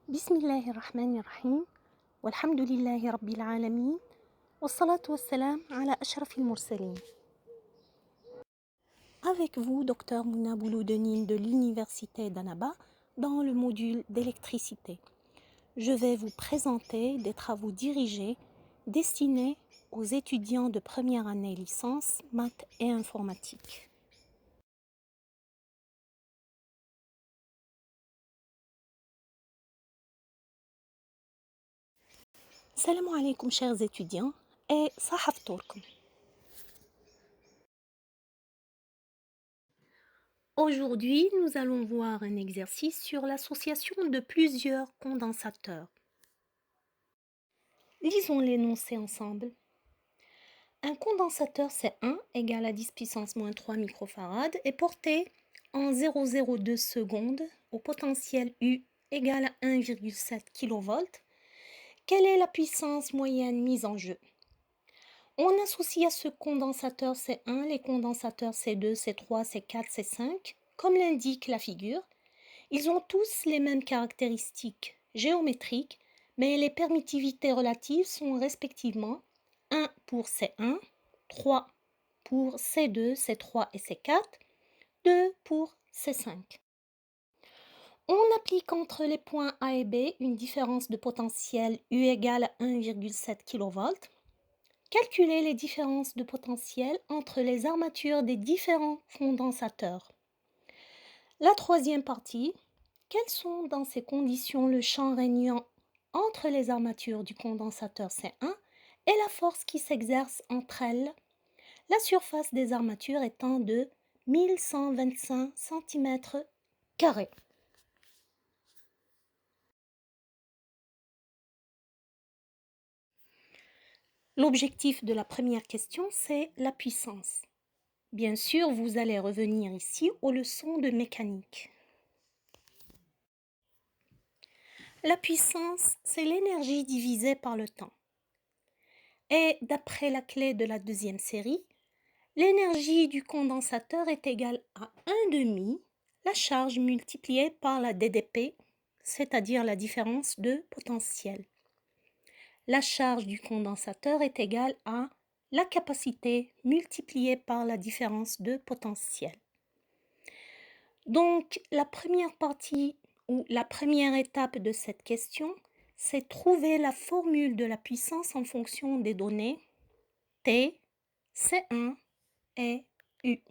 بسم الله الرحمن الرحيم والحمد لله رب العالمين والصلاة والسلام على أشرف المرسلين. Avec vous, Dr Mouna Bouloudenine de l'Université d'Annaba, dans le module d'électricité. Je vais vous présenter des travaux dirigés destinés aux étudiants de première année licence, maths et informatique. Salam alaikum chers étudiants et sahaftourkum. Aujourd'hui, nous allons voir un exercice sur l'association de plusieurs condensateurs. Lisons l'énoncé ensemble. Un condensateur C1 égale à 10 puissance moins 3 microfarad est porté en 0,02 secondes au potentiel U égale à 1,7 kV. Quelle est la puissance moyenne mise en jeu? On associe à ce condensateur C1 les condensateurs C2, C3, C4, C5, comme l'indique la figure. Ils ont tous les mêmes caractéristiques géométriques, mais les permittivités relatives sont respectivement 1 pour C1, 3 pour C2, C3 et C4, 2 pour C5. On applique entre les points A et B une différence de potentiel U égale à 1,7 kV. Calculez les différences de potentiel entre les armatures des différents condensateurs. La troisième partie, quels sont dans ces conditions le champ régnant entre les armatures du condensateur C1 et la force qui s'exerce entre elles, la surface des armatures étant de 1125 cm². L'objectif de la première question, c'est la puissance. Bien sûr, vous allez revenir ici aux leçons de mécanique. La puissance, c'est l'énergie divisée par le temps. Et d'après la clé de la deuxième série, l'énergie du condensateur est égale à 1/2 la charge multipliée par la DDP, c'est-à-dire la différence de potentiel. La charge du condensateur est égale à la capacité multipliée par la différence de potentiel. Donc, la première partie ou la première étape de cette question, c'est trouver la formule de la puissance en fonction des données T, C1 et U.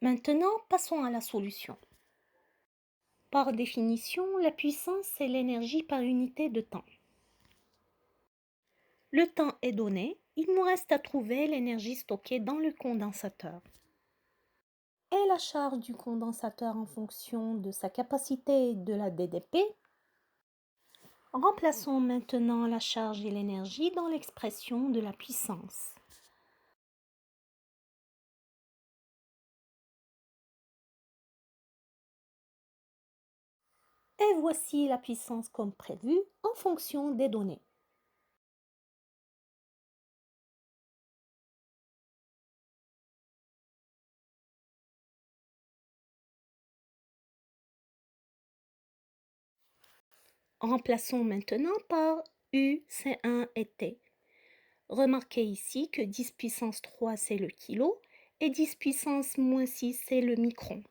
Maintenant, passons à la solution. Par définition, la puissance, c'est l'énergie par unité de temps. Le temps est donné, il nous reste à trouver l'énergie stockée dans le condensateur. Et la charge du condensateur en fonction de sa capacité de la DDP. Remplaçons maintenant la charge et l'énergie dans l'expression de la puissance. Et voici la puissance comme prévu en fonction des données. Remplaçons maintenant par U, C1 et T. Remarquez ici que 10 puissance 3 c'est le kilo et 10 puissance moins 6 c'est le micron.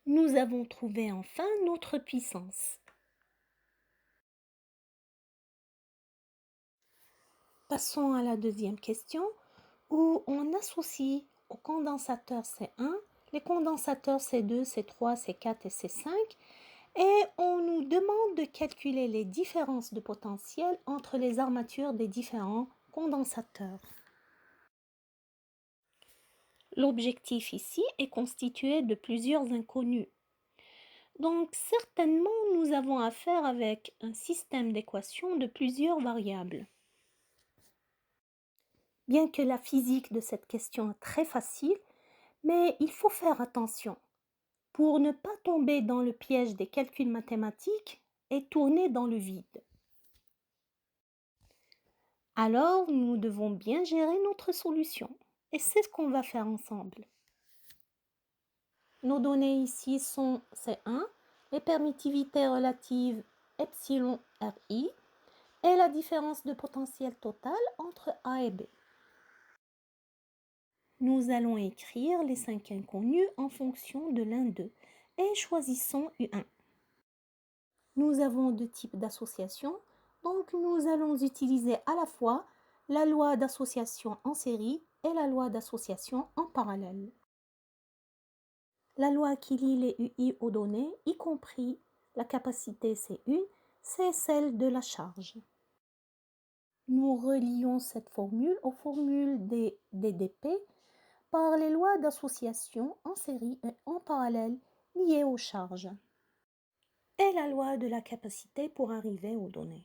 Nous avons trouvé enfin notre puissance. Passons à la deuxième question où on associe au condensateur C1 les condensateurs C2, C3, C4 et C5 et on nous demande de calculer les différences de potentiel entre les armatures des différents condensateurs. L'objectif ici est constitué de plusieurs inconnus. Donc certainement nous avons affaire avec un système d'équations de plusieurs variables. Bien que la physique de cette question est très facile, mais il faut faire attention. Pour ne pas tomber dans le piège des calculs mathématiques, est tourné dans le vide. Alors, nous devons bien gérer notre solution. Et c'est ce qu'on va faire ensemble. Nos données ici sont C1, les permittivités relatives epsilon RI et la différence de potentiel total entre A et B. Nous allons écrire les 5 inconnus en fonction de l'un d'eux et choisissons U1. Nous avons deux types d'associations, donc nous allons utiliser à la fois la loi d'association en série et la loi d'association en parallèle. La loi qui lie les UI aux données, y compris la capacité C1, c'est celle de la charge. Nous relions cette formule aux formules des DDP par les lois d'association en série et en parallèle liées aux charges, et la loi de la capacité pour arriver aux données.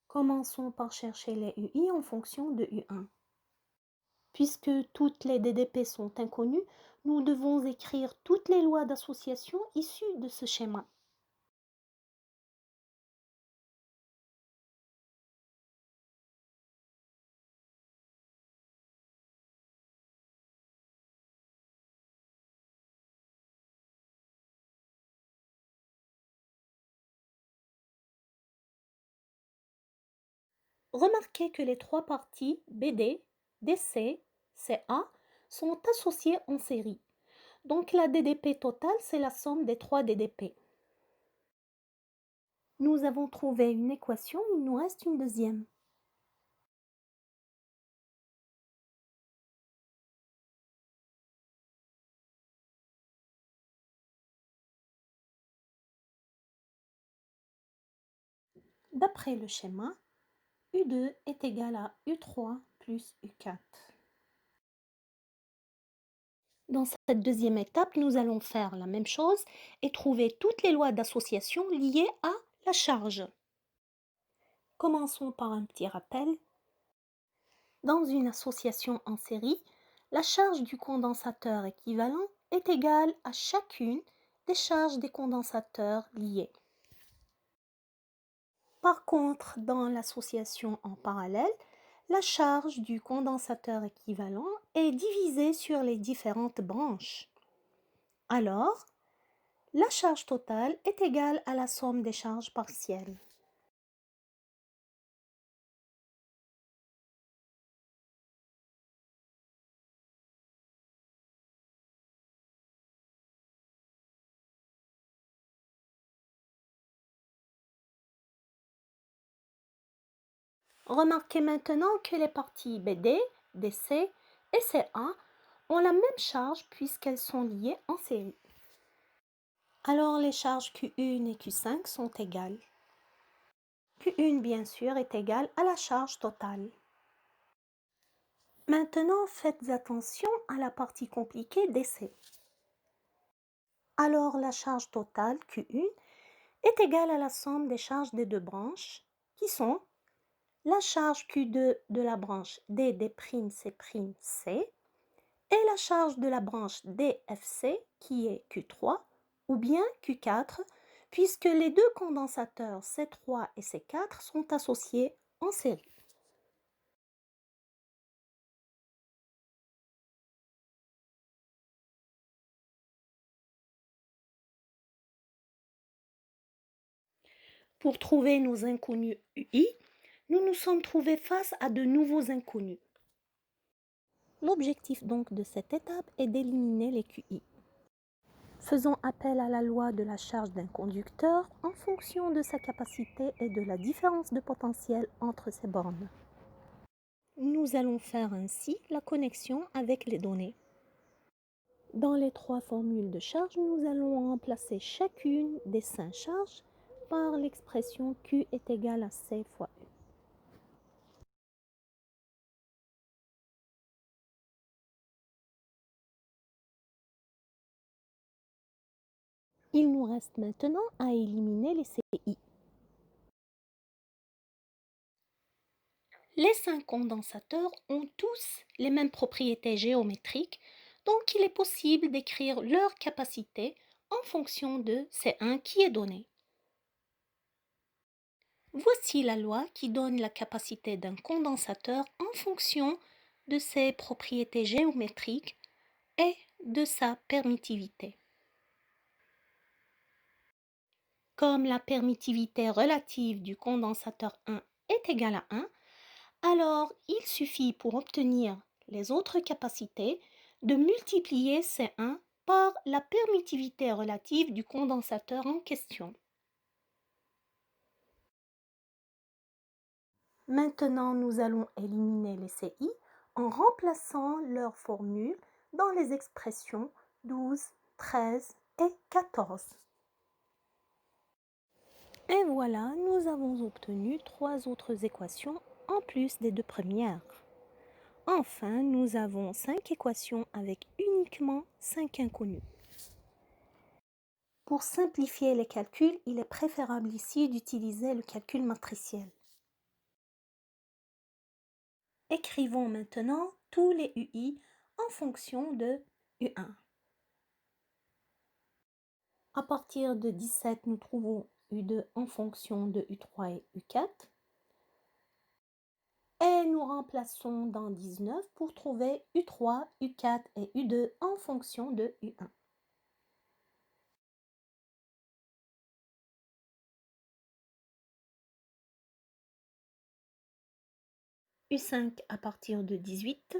Commençons par chercher les UI en fonction de U1. Puisque toutes les DDP sont inconnues, nous devons écrire toutes les lois d'association issues de ce schéma. Remarquez que les trois parties BD, DC, CA sont associées en série. Donc la DDP totale, c'est la somme des trois DDP. Nous avons trouvé une équation, il nous reste une deuxième. D'après le schéma, U2 est égal à U3 plus U4. Dans cette deuxième étape, nous allons faire la même chose et trouver toutes les lois d'association liées à la charge. Commençons par un petit rappel. Dans une association en série, la charge du condensateur équivalent est égale à chacune des charges des condensateurs liés. Par contre, dans l'association en parallèle, la charge du condensateur équivalent est divisée sur les différentes branches. Alors, la charge totale est égale à la somme des charges partielles. Remarquez maintenant que les parties BD, DC et CA ont la même charge puisqu'elles sont liées en série. Alors les charges Q1 et Q5 sont égales. Q1 bien sûr est égale à la charge totale. Maintenant faites attention à la partie compliquée DC. Alors la charge totale Q1 est égale à la somme des charges des deux branches qui sont la charge Q2 de la branche DD'C', et la charge de la branche DFC qui est Q3 ou bien Q4 puisque les deux condensateurs C3 et C4 sont associés en série. Pour trouver nos inconnus UI, nous nous sommes trouvés face à de nouveaux inconnus. L'objectif donc de cette étape est d'éliminer les QI. Faisons appel à la loi de la charge d'un conducteur en fonction de sa capacité et de la différence de potentiel entre ses bornes. Nous allons faire ainsi la connexion avec les données. Dans les trois formules de charge, nous allons remplacer chacune des 5 charges par l'expression Q est égal à C fois U. Il nous reste maintenant à éliminer les CI. Les 5 condensateurs ont tous les mêmes propriétés géométriques, donc il est possible d'écrire leur capacité en fonction de C1 qui est donné. Voici la loi qui donne la capacité d'un condensateur en fonction de ses propriétés géométriques et de sa permittivité. Comme la permittivité relative du condensateur 1 est égale à 1, alors il suffit pour obtenir les autres capacités de multiplier C1 par la permittivité relative du condensateur en question. Maintenant, nous allons éliminer les CI en remplaçant leurs formules dans les expressions 12, 13 et 14. Et voilà, nous avons obtenu 3 autres équations en plus des 2 premières. Enfin, nous avons 5 équations avec uniquement 5 inconnus. Pour simplifier les calculs, il est préférable ici d'utiliser le calcul matriciel. Écrivons maintenant tous les UI en fonction de U1. À partir de 17, nous trouvons U2 en fonction de U3 et U4. Et nous remplaçons dans 19 pour trouver U3, U4 et U2 en fonction de U1. U5 à partir de 18.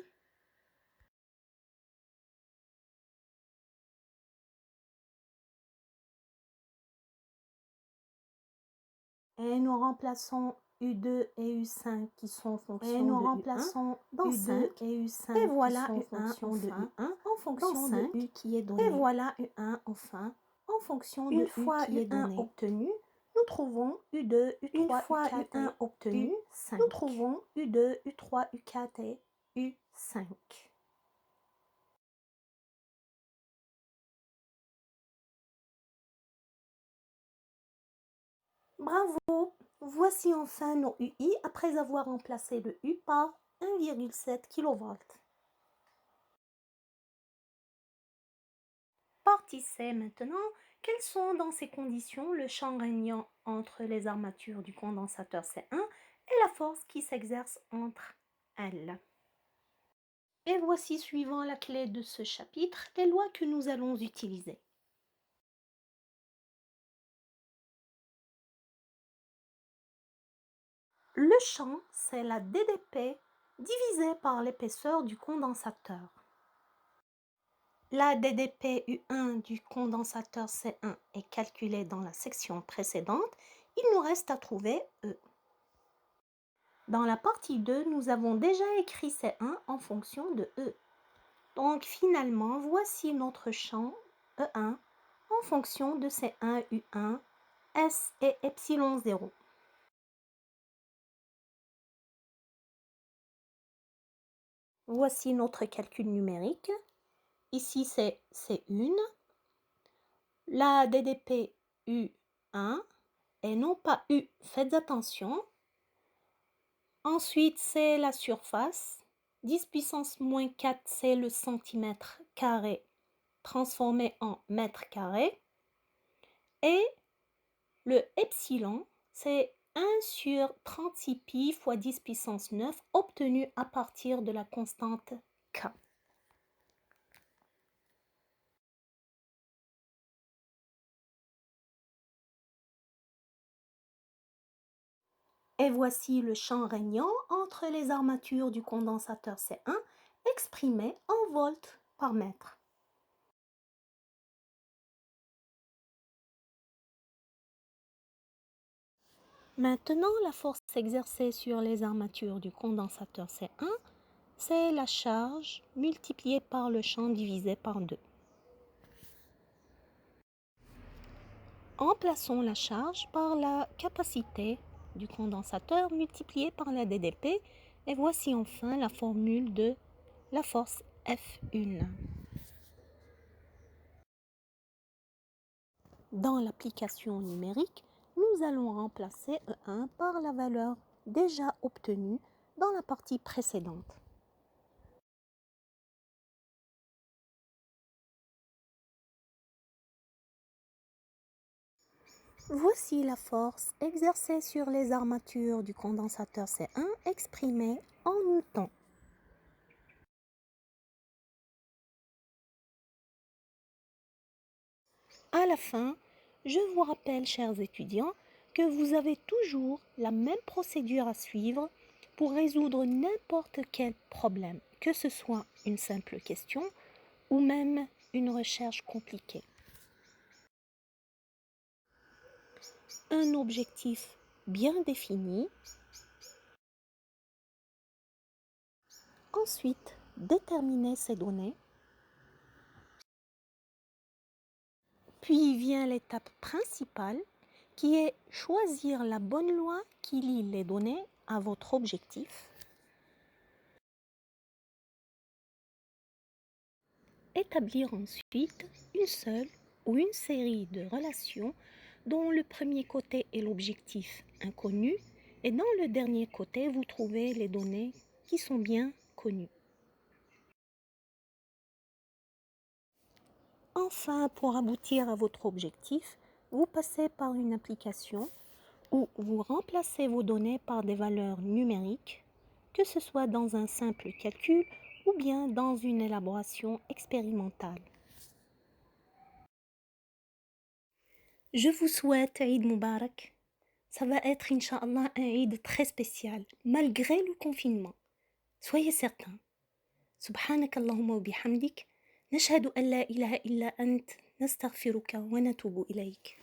Et nous remplaçons U2 et U5 qui sont en fonction de U1 dans U2 5, et U5 et voilà qui sont en fonction de U1 en fonction de U qui est donné. Et voilà U1 enfin en fonction de U qui est donné. Obtenu, nous trouvons U2, U3, une fois U4 U1 obtenu, U5. Nous trouvons U2, U3, U4 et U5. Bravo! Voici enfin nos UI après avoir remplacé le U par 1,7 kV. Partie C maintenant. Quels sont dans ces conditions le champ régnant entre les armatures du condensateur C1 et la force qui s'exerce entre elles? Et voici, suivant la clé de ce chapitre, les lois que nous allons utiliser. Le champ, c'est la DDP divisée par l'épaisseur du condensateur. La DDP U1 du condensateur C1 est calculée dans la section précédente. Il nous reste à trouver E. Dans la partie 2, nous avons déjà écrit C1 en fonction de E. Donc finalement, voici notre champ E1 en fonction de C1, U1, S et epsilon 0. Voici notre calcul numérique. Ici, c'est C1. La DDP U1 et non pas U. Faites attention. Ensuite, c'est la surface. 10 puissance moins 4, c'est le centimètre carré transformé en mètre carré. Et le epsilon, c'est 1 sur 36 pi fois 10 puissance 9 obtenu à partir de la constante K. Et voici le champ régnant entre les armatures du condensateur C1 exprimé en volts par mètre. Maintenant, la force exercée sur les armatures du condensateur C1, c'est la charge multipliée par le champ divisé par 2. Remplaçons la charge par la capacité du condensateur multipliée par la DDP et voici enfin la formule de la force F1. Dans l'application numérique, nous allons remplacer E1 par la valeur déjà obtenue dans la partie précédente. Voici la force exercée sur les armatures du condensateur C1 exprimée en newtons. À la fin, je vous rappelle, chers étudiants, que vous avez toujours la même procédure à suivre pour résoudre n'importe quel problème, que ce soit une simple question ou même une recherche compliquée. Un objectif bien défini. Ensuite, déterminer ces données. Puis vient l'étape principale qui est choisir la bonne loi qui lie les données à votre objectif. Établir ensuite une seule ou une série de relations dont le premier côté est l'objectif inconnu et dans le dernier côté vous trouvez les données qui sont bien connues. Enfin, pour aboutir à votre objectif, vous passez par une application où vous remplacez vos données par des valeurs numériques, que ce soit dans un simple calcul ou bien dans une élaboration expérimentale. Je vous souhaite Eid Mubarak. Ça va être, Inch'Allah, un Eid très spécial, malgré le confinement. Soyez certains. سبحانك اللهم وبحمدك نشهد أن لا إله إلا أنت نستغفرك ونتوب إليك